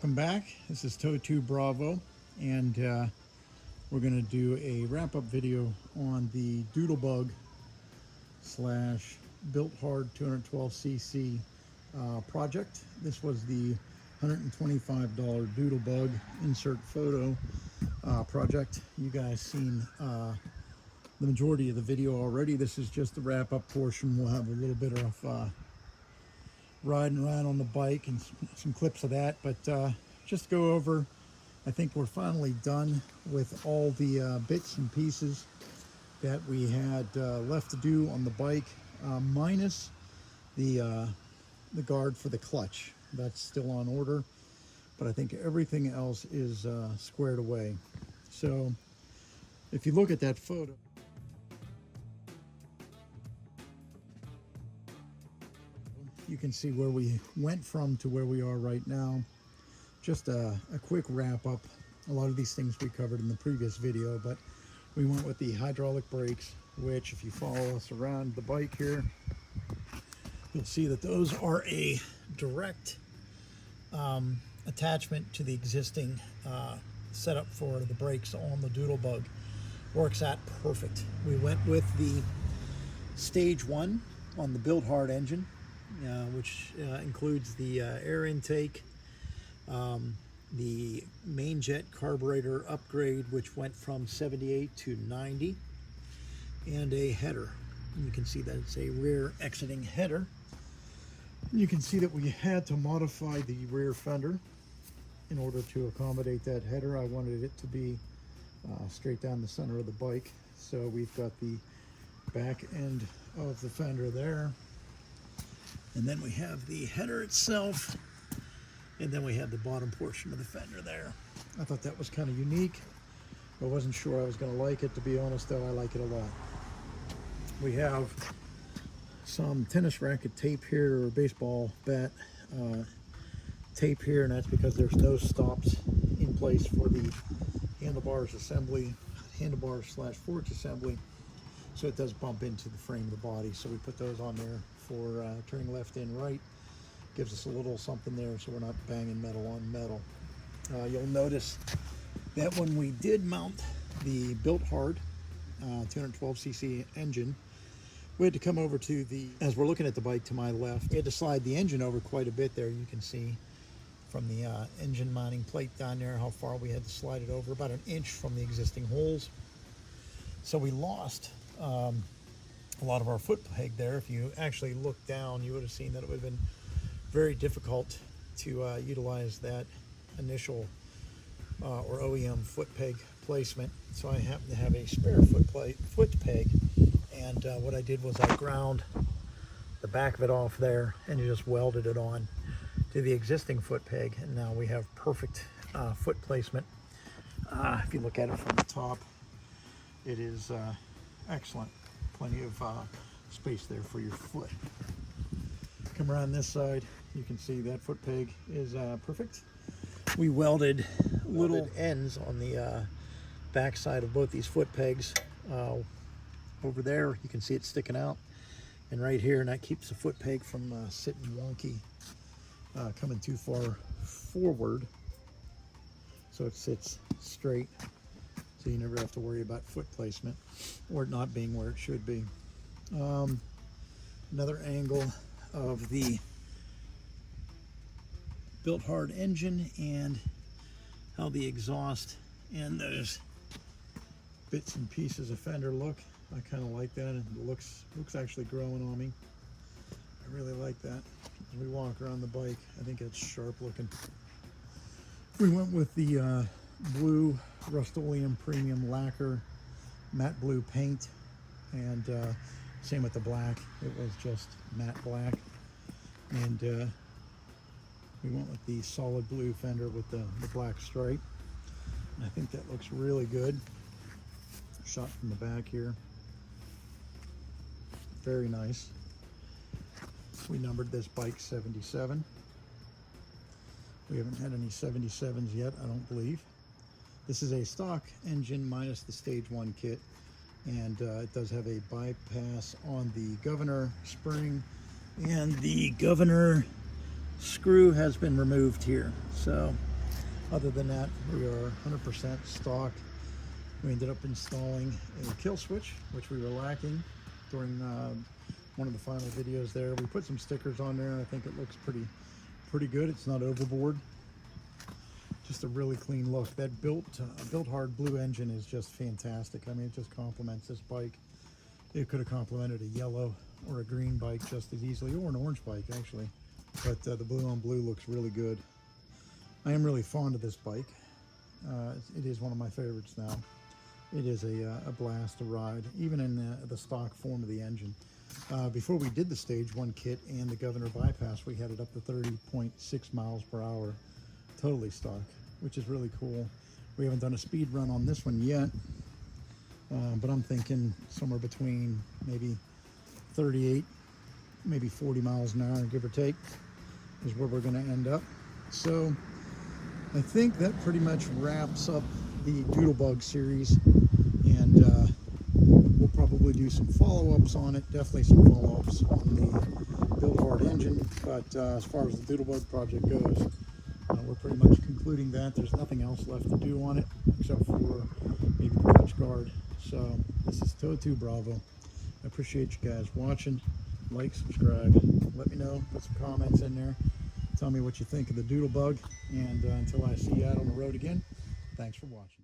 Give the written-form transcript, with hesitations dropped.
Welcome back. This is Toe2 Bravo, and we're going to do a wrap-up video on the Doodlebug slash BILT HARD 212cc project. This was the $125 Doodlebug insert photo project. You guys seen the majority of the video already. This is just the wrap-up portion. We'll have a little bit of riding around on the bike and some clips of that, but just go over, I think we're finally done with all the bits and pieces that we had left to do on the bike, minus the guard for the clutch. That's still on order, but I think everything else is squared away. So if you look at that photo, you can see where we went from to where we are right now. Just a quick wrap up. A lot of these things we covered in the previous video, but we went with the hydraulic brakes, which if you follow us around the bike here, you'll see that those are a direct attachment to the existing setup for the brakes on the Doodlebug. Works out perfect. We went with the stage 1 on the BILT HARD engine, which includes the air intake, the main jet carburetor upgrade, which went from 78 to 90, and a header. And you can see that it's a rear exiting header. And you can see that we had to modify the rear fender in order to accommodate that header. I wanted it to be straight down the center of the bike, so we've got the back end of the fender there. And then we have the header itself, and then we have the bottom portion of the fender there. I thought that was kind of unique. I wasn't sure I was going to like it. To be honest, though, I like it a lot. We have some tennis racket tape here, or baseball bat tape here, and that's because there's no stops in place for the handlebars assembly, handlebars slash forks assembly. So it does bump into the frame of the body. So we put those on there for turning left and right. Gives us a little something there so we're not banging metal on metal. You'll notice that when we did mount the BILT HARD 212cc engine, we had to come over to the, as we're looking at the bike to my left, we had to slide the engine over quite a bit there. You can see from the engine mounting plate down there how far we had to slide it over, about 1 inch from the existing holes. So we lost a lot of our foot peg there. If you actually look down, you would have seen that it would have been very difficult to utilize that initial or OEM foot peg placement. So I happen to have a spare foot peg, and what I did was I ground the back of it off there and just welded it on to the existing foot peg, and now we have perfect foot placement. If you look at it from the top, it is excellent. Plenty of space there for your foot. Come around this side, you can see that foot peg is perfect. We welded little ends on the back side of both these foot pegs. Over there, you can see it sticking out, and right here, and that keeps the foot peg from sitting wonky, coming too far forward, so it sits straight. So you never have to worry about foot placement or it not being where it should be. Another angle of the BILT HARD engine and how the exhaust and those bits and pieces of fender look. I kind of like that, and it looks actually growing on me. I really like that. As we walk around the bike, I think it's sharp looking. We went with the blue Rust-Oleum premium lacquer matte blue paint, and same with the black. It was just matte black, and we went with the solid blue fender with the black stripe, and I think that looks really good. Shot from the back here, very nice. We numbered this bike 77. We haven't had any 77s yet, I don't believe. This is a stock engine minus the stage 1 kit, and it does have a bypass on the governor spring, and the governor screw has been removed here. So Other than that, we are 100% stock. We ended up installing a kill switch, which we were lacking during one of the final videos there. We put some stickers on there. I think it looks pretty good. It's not overboard. Just a really clean look. That BILT HARD blue engine is just fantastic. I mean, it just complements this bike. It could have complemented a yellow or a green bike just as easily, or an orange bike actually. But the blue on blue looks really good. I am really fond of this bike. It is one of my favorites now. It is a blast to ride, even in the stock form of the engine. Before we did the Stage 1 kit and the Governor bypass, we had it up to 30.6 miles per hour, totally stock, which is really cool. We haven't done a speed run on this one yet, but I'm thinking somewhere between maybe 38, maybe 40 miles an hour, give or take, is where we're going to end up. So I think that pretty much wraps up the Doodlebug series, and we'll probably do some follow-ups on it, definitely some follow-ups on the BILT HARD engine, but as far as the Doodlebug project goes, we're pretty much concluding that. There's nothing else left to do on it except for maybe the clutch guard. So this is Toe2 Bravo. I appreciate you guys watching. Like, subscribe, let me know, put some comments in there, tell me what you think of the Doodlebug, and until I see you out on the road again, thanks for watching.